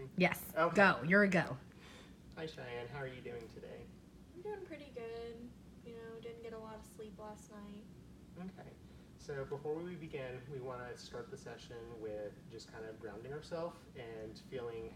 recording? Yes. Okay. Go. You're a go. Hi, Cheyenne. How are you doing today? I'm doing pretty good. Didn't get a lot of sleep last night. Okay. So before we begin, we want to start the session with just kind of grounding ourselves and feeling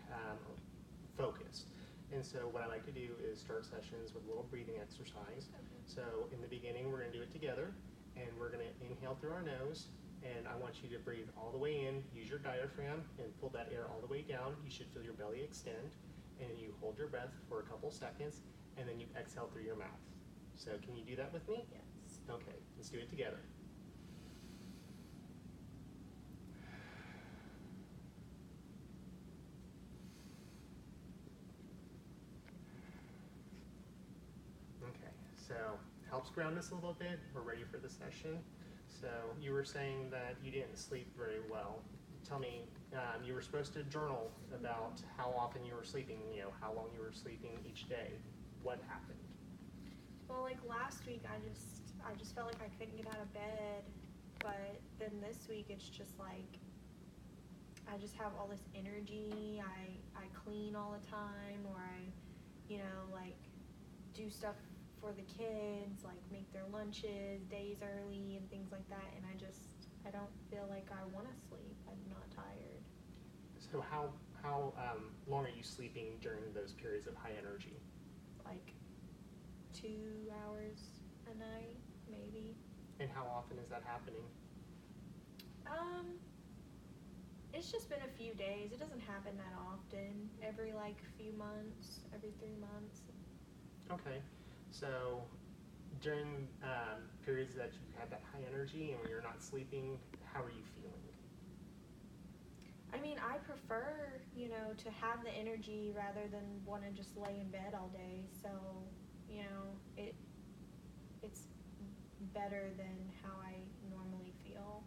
focused. And so what I like to do is start sessions with a little breathing exercise. Okay. So in the beginning, we're going to do it together, and we're going to inhale through our nose. And I want you to breathe all the way in, use your diaphragm, and pull that air all the way down. You should feel your belly extend. And you hold your breath for a couple seconds, and then you exhale through your mouth. So can you do that with me? Yes. Okay, let's do it together. Okay, so helps ground us a little bit. We're ready for the session. So you were saying that you didn't sleep very well. Tell me, you were supposed to journal about how often you were sleeping, how long you were sleeping each day. What happened? Well, like last week, I just felt like I couldn't get out of bed, but then this week it's just like I just have all this energy. I clean all the time, or I, like do stuff for the kids, like make their lunches days early and things like that, and I don't feel like I want to sleep. I'm not tired. So how long are you sleeping during those periods of high energy? Like 2 hours a night, maybe. And how often is that happening? It's just been a few days. It doesn't happen that often. Every few months, every 3 months. Okay, so during periods that you have that high energy and when you're not sleeping, how are you feeling? I mean, I prefer, to have the energy rather than want to just lay in bed all day. So, it's better than how I normally feel.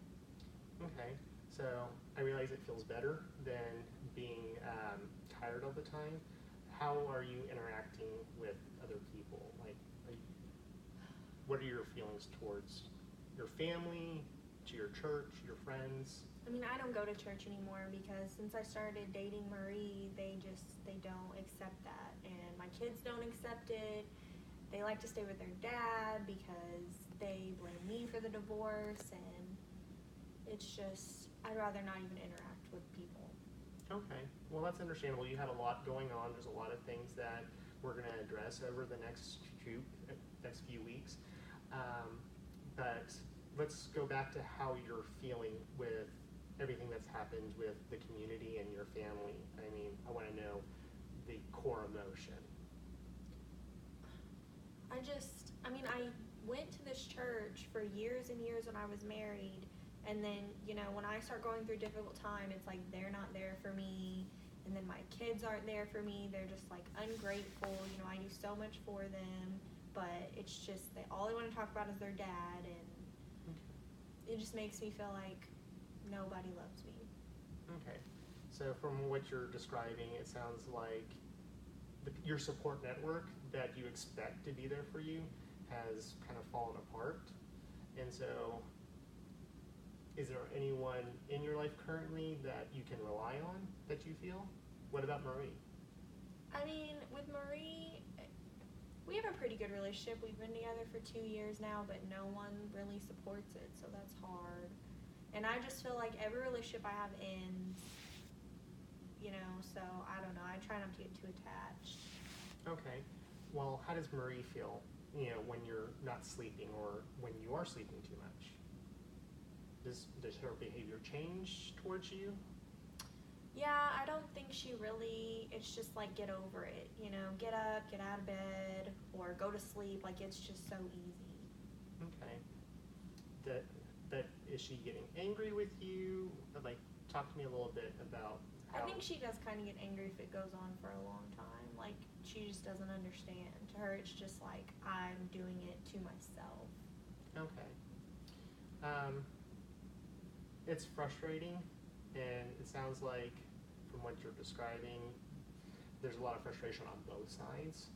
Okay, so I realize it feels better than being tired all the time. How are you interacting with other people? What are your feelings towards your family, to your church, your friends? I mean, I don't go to church anymore because since I started dating Marie, they don't accept that. And my kids don't accept it. They like to stay with their dad because they blame me for the divorce, and it's just, I'd rather not even interact with people. Okay, well that's understandable. You had a lot going on. There's a lot of things that we're going to address over the next few weeks. But let's go back to how you're feeling with everything that's happened with the community and your family. I mean, I want to know the core emotion. I went to this church for years and years when I was married, and then, when I start going through a difficult time, it's like they're not there for me, and then my kids aren't there for me. They're just ungrateful. I do so much for them, but it's just all they want to talk about is their dad, and it just makes me feel like nobody loves me. Okay, so from what you're describing, it sounds like your support network that you expect to be there for you has kind of fallen apart. And so is there anyone in your life currently that you can rely on, that you feel? What about Marie? I mean, with Marie, we have a pretty good relationship. We've been together for 2 years now, but no one really supports it, so that's hard. And I just feel like every relationship I have ends, so I don't know. I try not to get too attached. Okay. Well, how does Marie feel, when you're not sleeping or when you are sleeping too much? Does her behavior change towards you? Yeah, I don't think she really, it's just get over it, get up, get out of bed, or go to sleep, it's just so easy. Okay. That is she getting angry with you? Talk to me a little bit about how. I think she does kind of get angry if it goes on for a long time. She just doesn't understand. To her, it's just I'm doing it to myself. Okay. It's frustrating, and it sounds like, from what you're describing, there's a lot of frustration on both sides.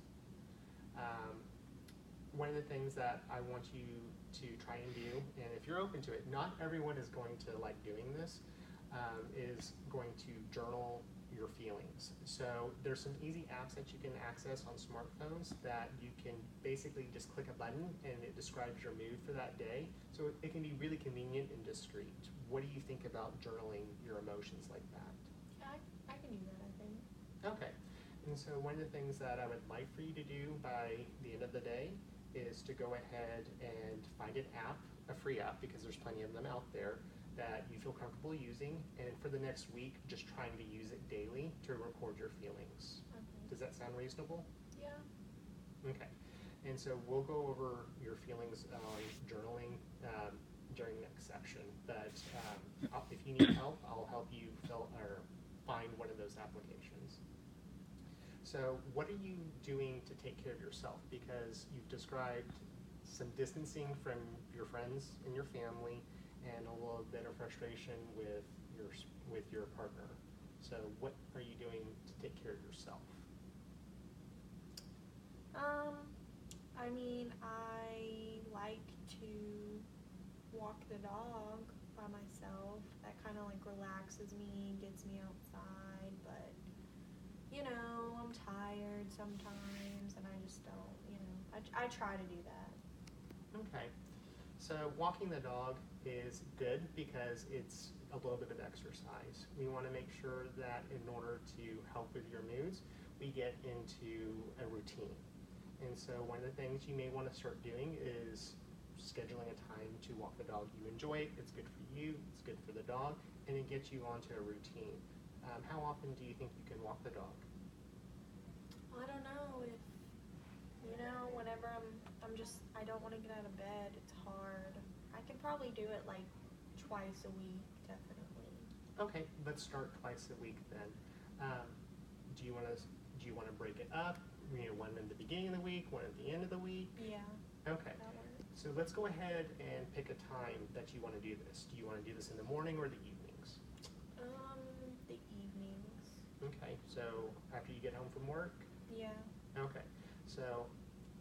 One of the things that I want you to try and do, and if you're open to it, not everyone is going to like doing this, is going to journal your feelings. So there's some easy apps that you can access on smartphones that you can basically just click a button and it describes your mood for that day. So it can be really convenient and discreet. What do you think about journaling your emotions like that? I can do that, I think. Okay. And so one of the things that I would like for you to do by the end of the day is to go ahead and find an app, a free app, because there's plenty of them out there, that you feel comfortable using, and for the next week, just trying to use it daily to record your feelings. Okay. Does that sound reasonable? Yeah. Okay. And so we'll go over your feelings on journaling during next section, but if you need help, I'll help you find one of those applications. So what are you doing to take care of yourself? Because you've described some distancing from your friends and your family, and a little bit of frustration with your partner. So what are you doing to take care of yourself? I mean, I like to walk the dog by myself. That kind of like relaxes me, gets me outside, but you know, I'm tired sometimes and I just don't, you know, I try to do that. Okay. So walking the dog is good because it's a little bit of exercise. We want to make sure that in order to help with your moods, we get into a routine. And so one of the things you may want to start doing is scheduling a time to walk the dog. You enjoy it, it's good for you, it's good for the dog, and it gets you onto a routine. How often do you think you can walk the dog? I don't know if, you know, whenever I don't want to get out of bed, it's hard. I could probably do it like twice a week, definitely. Okay, let's start twice a week then. Do you want to break it up? You know, one in the beginning of the week, one at the end of the week? Yeah. Okay. That works. So let's go ahead and pick a time that you want to do this. Do you want to do this in the morning or the evenings? The evenings. Okay, so after you get home from work? Yeah. Okay, so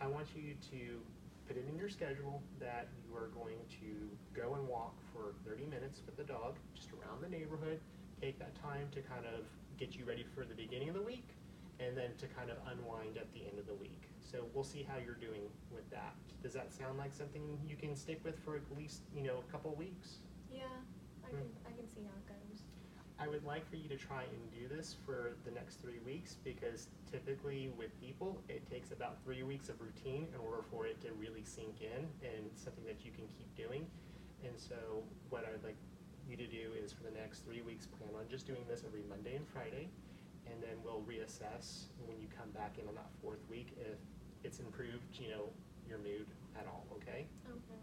I want you to put it in your schedule that you are going to go and walk for 30 minutes with the dog, just around the neighborhood. Take that time to kind of get you ready for the beginning of the week, and then to kind of unwind at the end of the week. So we'll see how you're doing with that. Does that sound like something you can stick with for at least, you know, a couple of weeks? Yeah. I can see how it goes. I would like for you to try and do this for the next 3 weeks, because typically with people, it takes about 3 weeks of routine in order for it to really sink in and something that you can keep doing. And so what I'd like you to do is for the next 3 weeks, plan on just doing this every Monday and Friday, and then we'll reassess when you come back in on that 4th week if it's improved, you know, your mood at all, okay? Okay.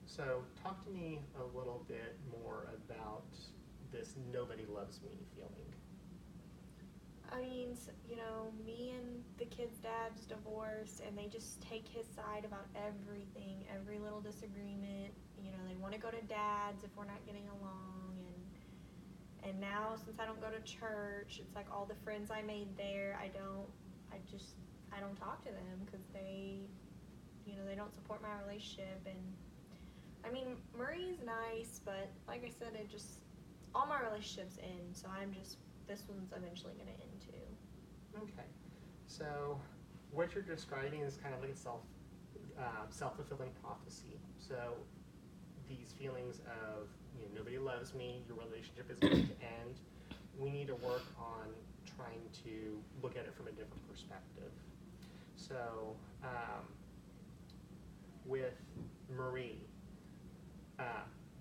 So talk to me a little bit more about this nobody loves me feeling. I mean, you know, me and the kid's dad's divorced, and they just take his side about everything, every little disagreement. You know, they want to go to dad's if we're not getting along, and now since I don't go to church, it's like all the friends I made there, I don't talk to them because they don't support my relationship. And I mean, Murray's nice, but like I said, all my relationships end, so this one's eventually going to end too. Okay, so what you're describing is kind of like a self-fulfilling prophecy. So these feelings of, you know, nobody loves me, your relationship is going to end. We need to work on trying to look at it from a different perspective. So with Marie,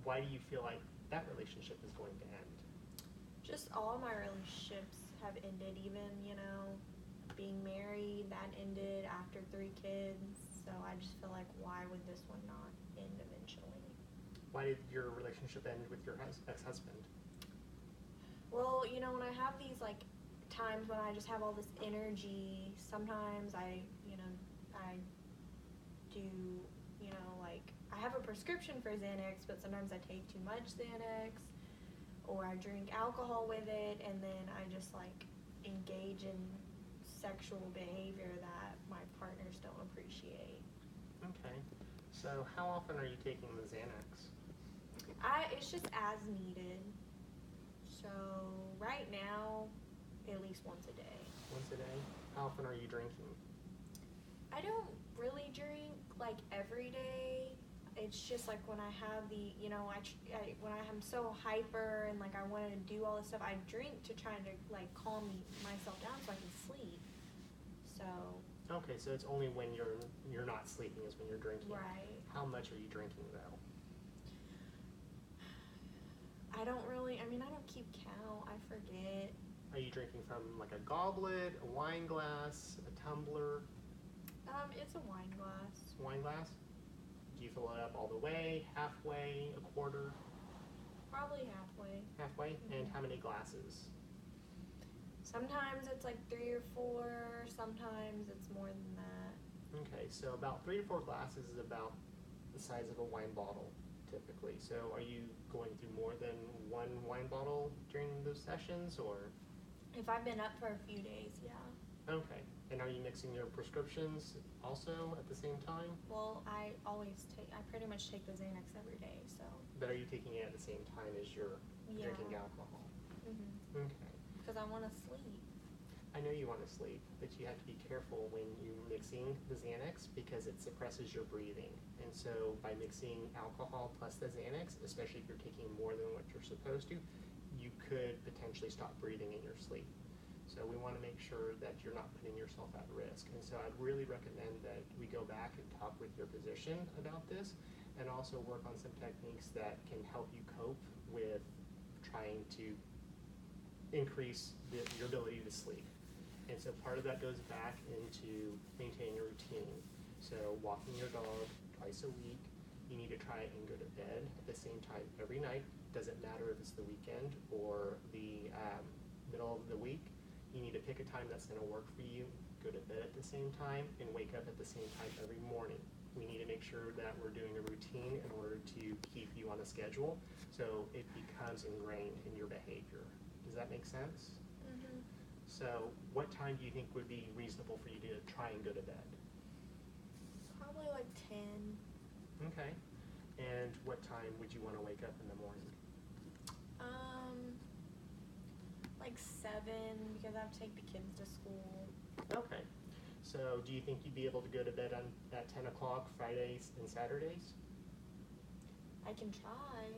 why do you feel like that relationship is going to end? Just all my relationships have ended, even, you know, being married, that ended after 3 kids. So I just feel like, why would this one not end eventually? Why did your relationship end with your ex-husband? Well, you know, when I have these like times when I just have all this energy, sometimes I do, you know, like I have a prescription for Xanax, but sometimes I take too much Xanax, or I drink alcohol with it, and then I just like engage in sexual behavior that my partners don't appreciate. Okay, so how often are you taking the Xanax? It's just as needed. So right least once a day. Once a day? How often are you drinking? I don't really drink like every day. It's just like when I have the, when I'm so hyper and like I wanted to do all this stuff, I drink to try to like calm myself down so I can sleep. So. Okay, so it's only when you're not sleeping is when you're drinking. Right. How much are you drinking though? I don't keep count. I forget. Are you drinking from like a goblet, a wine glass, a tumbler? It's a wine glass. Wine glass? Do you fill it up all the way, halfway, a quarter? Probably halfway. Halfway? Mm-hmm. And how many glasses? Sometimes it's like 3 or 4. Sometimes it's more than that. Okay, so about 3 to 4 glasses is about the size of a wine bottle, typically. So are you going through more than one wine bottle during those sessions, or? If I've been up for a few days, yeah. Okay, and are you mixing your prescriptions also at the same time? Well, I pretty much take the Xanax every day, so. But are you taking it at the same time as you're drinking alcohol? Mm-hmm. Okay. Because I want to sleep. I know you want to sleep, but you have to be careful when you're mixing the Xanax because it suppresses your breathing. And so by mixing alcohol plus the Xanax, especially if you're taking more than what you're supposed to, you could potentially stop breathing in your sleep. So we want to make sure that you're not putting yourself at risk. And so I'd really recommend that we go back and talk with your physician about this and also work on some techniques that can help you cope with trying to increase your ability to sleep. And so part of that goes back into maintaining a routine. So walking your dog twice a week. You need to try and go to bed at the same time every night. Doesn't matter if it's the weekend or the middle of the week. You need to pick a time that's going to work for you. Go to bed at the same time and wake up at the same time every morning. We need to make sure that we're doing a routine in order to keep you on a schedule so it becomes ingrained in your behavior. Does that make sense? Mm-hmm. So what time do you think would be reasonable for you to try and go to bed? Probably like 10. Okay. And what time would you want to wake up in the morning? Like 7 because I have to take the kids to school. Okay. So do you think you'd be able to go to bed at 10 o'clock Fridays and Saturdays? I can try.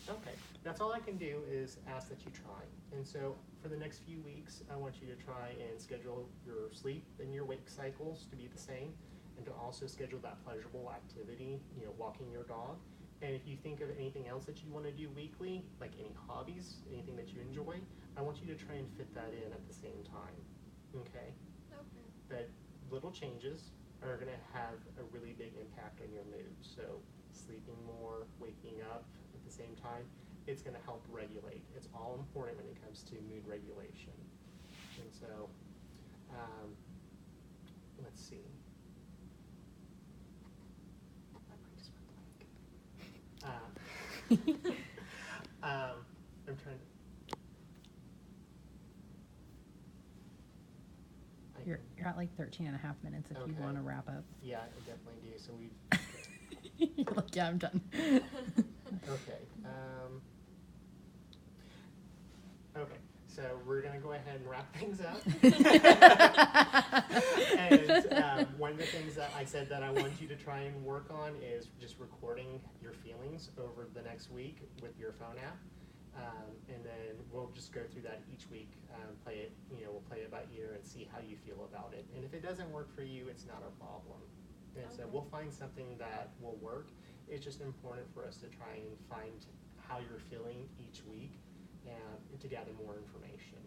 Okay. That's all I can do is ask that you try. And so for the next few weeks, I want you to try and schedule your sleep and your wake cycles to be the same, and to also schedule that pleasurable activity, walking your dog. And if you think of anything else that you want to do weekly, like any hobbies, anything that you enjoy, I want you to try and fit that in at the same time. Okay? Okay. But little changes are going to have a really big impact on your mood. So sleeping more, waking up at the same time, it's going to help regulate. It's all important when it comes to mood regulation. And so, let's see. My mind just went blank. I'm trying to. You're at like 13 and a half minutes if you Okay. want to wrap up. Yeah, I definitely do. So we've. You're like, yeah, I'm done. Okay. Okay. So we're gonna go ahead and wrap things up. And one of the things that I said that I want you to try and work on is just recording your feelings over the next week with your phone app. And then we'll just go through that each week, play it, we'll play it by ear and see how you feel about it. And if it doesn't work for you, it's not a problem. And so Okay. we'll find something that will work. It's just important for us to try and find how you're feeling each week and to gather more information.